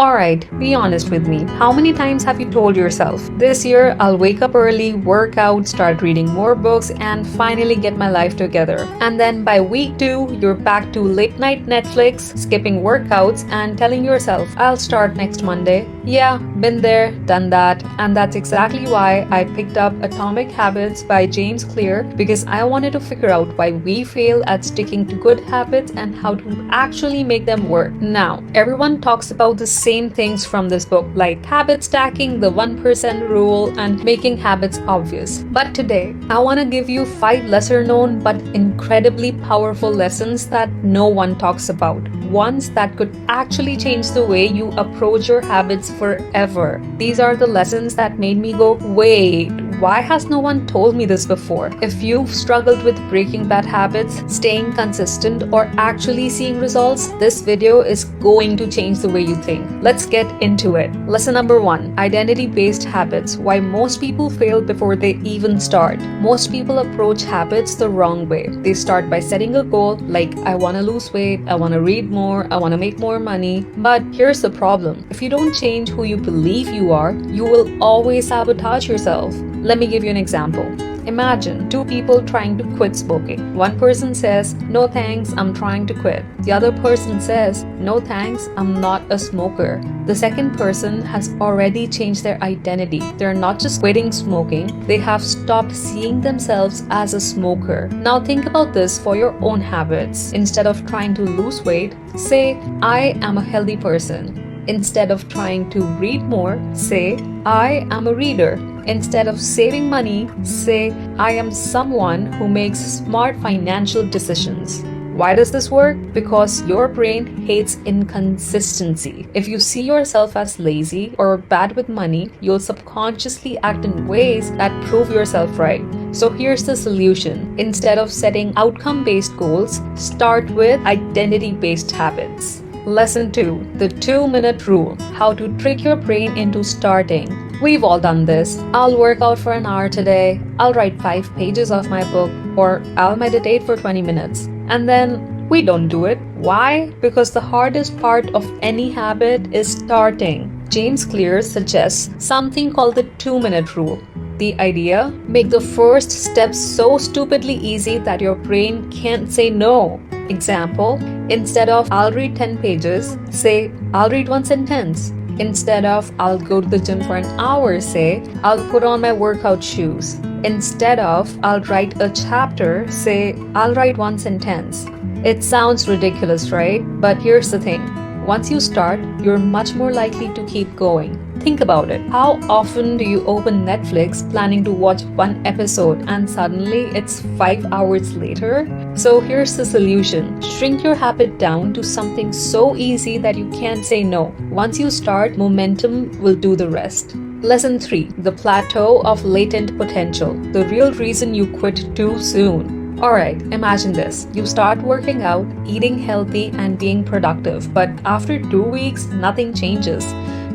Alright, be honest with me. How many times have you told yourself, this year I'll wake up early, work out, start reading more books, and finally get my life together? And then by week 2, you're back to late night Netflix, skipping workouts, and telling yourself, I'll start next Monday. Yeah, been there, done that. And that's exactly why I picked up Atomic Habits by James Clear, because I wanted to figure out why we fail at sticking to good habits and how to actually make them work. Now, everyone talks about the same things from this book, like habit stacking, the 1% rule, and making habits obvious. But today, I want to give you 5 lesser known but incredibly powerful lessons that no one talks about. Ones that could actually change the way you approach your habits forever. These are the lessons that made me go, wait, why has no one told me this before? If you've struggled with breaking bad habits, staying consistent, or actually seeing results, this video is going to change the way you think. Let's get into it. Lesson number 1. Identity-based habits. Why most people fail before they even start. Most people approach habits the wrong way. They start by setting a goal like, I want to lose weight, I want to read more, I want to make more money. But here's the problem. If you don't change who you believe you are, you will always sabotage yourself. Let me give you an example. Imagine 2 people trying to quit smoking. One person says, no thanks, I'm trying to quit. The other person says, no thanks, I'm not a smoker. The second person has already changed their identity. They're not just quitting smoking, they have stopped seeing themselves as a smoker. Now think about this for your own habits. Instead of trying to lose weight, say, I am a healthy person. Instead of trying to read more, say, I am a reader. Instead of saving money, say, I am someone who makes smart financial decisions. Why does this work? Because your brain hates inconsistency. If you see yourself as lazy or bad with money, you'll subconsciously act in ways that prove yourself right. So here's the solution. Instead of setting outcome-based goals, start with identity-based habits. Lesson 2. The 2-minute rule. How to trick your brain into starting. We've all done this. I'll work out for an hour today. I'll write 5 pages of my book. Or I'll meditate for 20 minutes. And then we don't do it. Why? Because the hardest part of any habit is starting. James Clear suggests something called the 2-minute rule. The idea? Make the first step so stupidly easy that your brain can't say no. Example, instead of I'll read 10 pages, say I'll read 1 sentence. Instead of I'll go to the gym for an hour, say I'll put on my workout shoes. Instead of I'll write a chapter, say I'll write 1 sentence. It sounds ridiculous, right? But here's the thing. Once you start, you're much more likely to keep going. Think about it. How often do you open Netflix planning to watch 1 episode and suddenly it's 5 hours later? So here's the solution. Shrink your habit down to something so easy that you can't say no. Once you start, momentum will do the rest. Lesson 3. The plateau of latent potential. The real reason you quit too soon. Alright, imagine this. You start working out, eating healthy, and being productive, but after 2 weeks, nothing changes.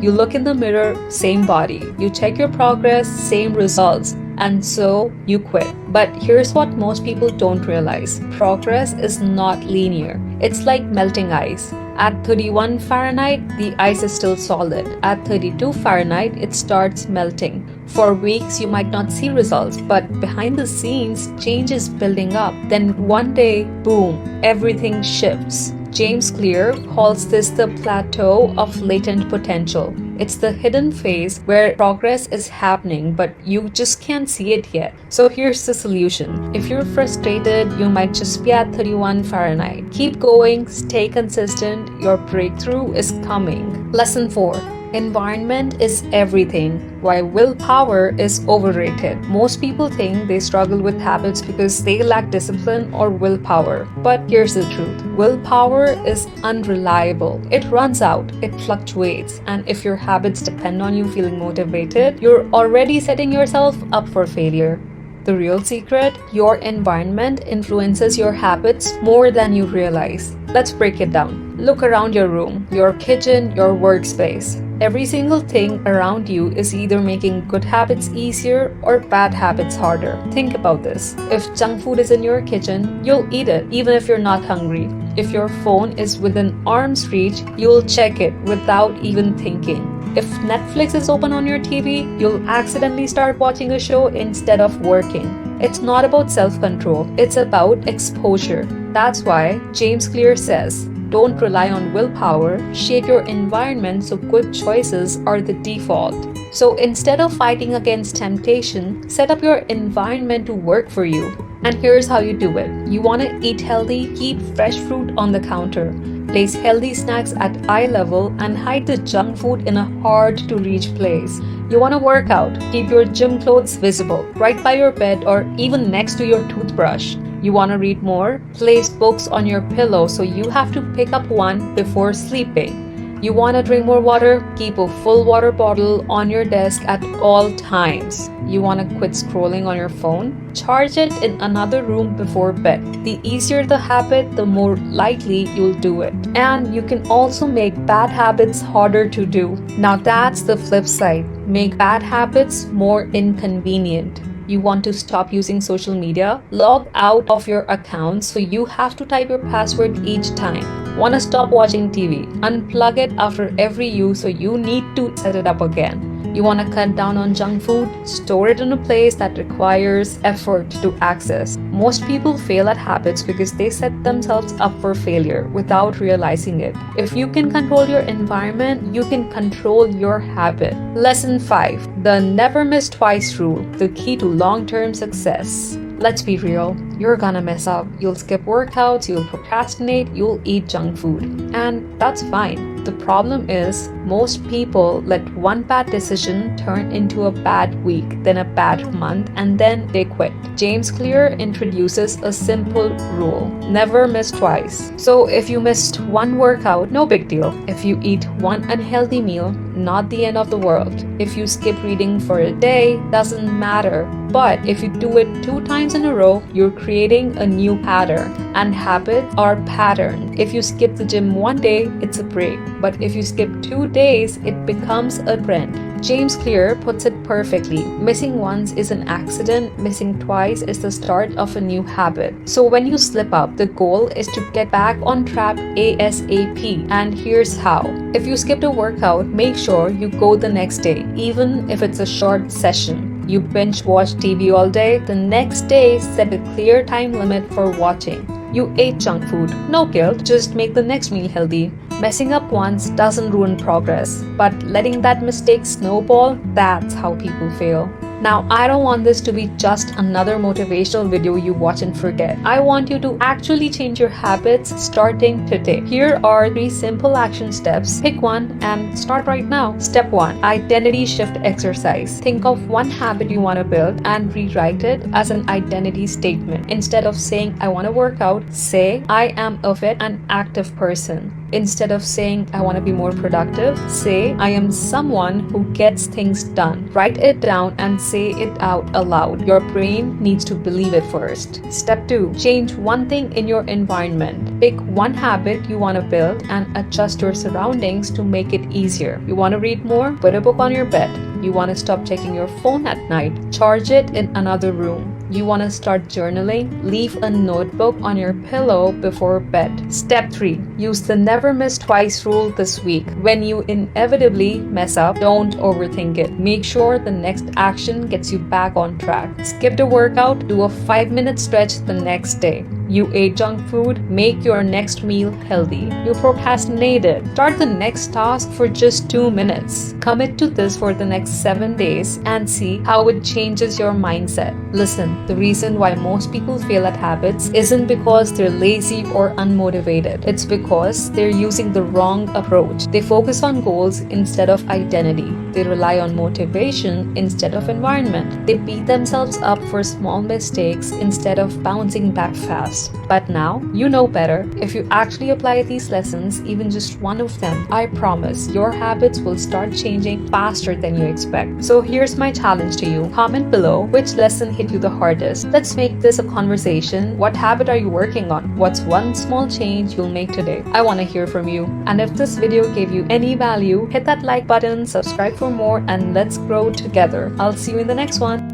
You look in the mirror, same body. You check your progress, same results. And so you quit. But here's what most people don't realize. Progress is not linear. It's like melting ice. At 31 Fahrenheit, the ice is still solid. At 32 Fahrenheit, it starts melting. For weeks, you might not see results, but behind the scenes, change is building up. Then one day, boom, everything shifts. James Clear calls this the plateau of latent potential. It's the hidden phase where progress is happening, but you just can't see it yet. So here's the solution. If you're frustrated, you might just be at 31 Fahrenheit. Keep going, stay consistent, your breakthrough is coming. Lesson 4. Environment is everything. Why willpower is overrated. Most people think they struggle with habits because they lack discipline or willpower. But here's the truth. Willpower is unreliable. It runs out, it fluctuates, and if your habits depend on you feeling motivated, you're already setting yourself up for failure. The real secret? Your environment influences your habits more than you realize. Let's break it down. Look around your room, your kitchen, your workspace. Every single thing around you is either making good habits easier or bad habits harder. Think about this. If junk food is in your kitchen, you'll eat it even if you're not hungry. If your phone is within arm's reach, you'll check it without even thinking. If Netflix is open on your TV, you'll accidentally start watching a show instead of working. It's not about self-control, it's about exposure. That's why James Clear says, don't rely on willpower, shape your environment so good choices are the default. So instead of fighting against temptation, set up your environment to work for you. And here's how you do it. You want to eat healthy, keep fresh fruit on the counter. Place healthy snacks at eye level and hide the junk food in a hard-to-reach place. You want to work out. Keep your gym clothes visible, right by your bed or even next to your toothbrush. You want to read more? Place books on your pillow so you have to pick up one before sleeping. You want to drink more water? Keep a full water bottle on your desk at all times. You want to quit scrolling on your phone? Charge it in another room before bed. The easier the habit, the more likely you'll do it. And you can also make bad habits harder to do. Now that's the flip side. Make bad habits more inconvenient. You want to stop using social media? Log out of your account so you have to type your password each time. Want to stop watching TV? Unplug it after every use so you need to set it up again. You want to cut down on junk food? Store it in a place that requires effort to access. Most people fail at habits because they set themselves up for failure without realizing it. If you can control your environment, you can control your habit. Lesson 5. The never miss twice rule, the key to long-term success. Let's be real, you're gonna mess up. You'll skip workouts, you'll procrastinate, you'll eat junk food. And that's fine. The problem is, most people let one bad decision turn into a bad week, then a bad month, and then they quit. James Clear introduces a simple rule: never miss twice. So if you missed one workout, no big deal. If you eat one unhealthy meal, not the end of the world. If you skip reading for a day, doesn't matter. But if you do it 2 times in a row, you're creating a new pattern. And habits are patterns. If you skip the gym one day, it's a break. But if you skip 2 days, it becomes a trend. James Clear puts it perfectly. Missing once is an accident, missing twice is the start of a new habit. So when you slip up, the goal is to get back on track ASAP. And here's how. If you skipped a workout, make sure you go the next day, even if it's a short session. You binge watch TV all day, the next day set a clear time limit for watching. You ate junk food, no guilt, just make the next meal healthy. Messing up once doesn't ruin progress, but letting that mistake snowball, that's how people fail. Now, I don't want this to be just another motivational video you watch and forget. I want you to actually change your habits starting today. Here are 3 simple action steps. Pick one and start right now. Step 1. Identity shift exercise. Think of one habit you want to build and rewrite it as an identity statement. Instead of saying, I want to work out, say, I am a fit and active person. Instead of saying, I want to be more productive, say, I am someone who gets things done. Write it down and say it out aloud. Your brain needs to believe it first. Step 2. Change one thing in your environment. Pick one habit you want to build and adjust your surroundings to make it easier. You want to read more? Put a book on your bed. You want to stop checking your phone at night? Charge it in another room. You want to start journaling? Leave a notebook on your pillow before bed. Step 3. Use the never miss twice rule this week. When you inevitably mess up, don't overthink it. Make sure the next action gets you back on track. Skip the workout, do a 5-minute stretch the next day. You ate junk food, make your next meal healthy. You procrastinated, start the next task for just 2 minutes. Commit to this for the next 7 days and see how it changes your mindset. Listen, the reason why most people fail at habits isn't because they're lazy or unmotivated. It's because they're using the wrong approach. They focus on goals instead of identity. They rely on motivation instead of environment. They beat themselves up for small mistakes instead of bouncing back fast. habits. But now you know better. If you actually apply these lessons, even just one of them, I promise your habits will start changing faster than you expect. So here's my challenge to you. Comment below which lesson hit you the hardest. Let's make this a conversation. What habit are you working on? What's one small change you'll make today? I want to hear from you. And if this video gave you any value, hit that like button, subscribe for more, and let's grow together. I'll see you in the next one.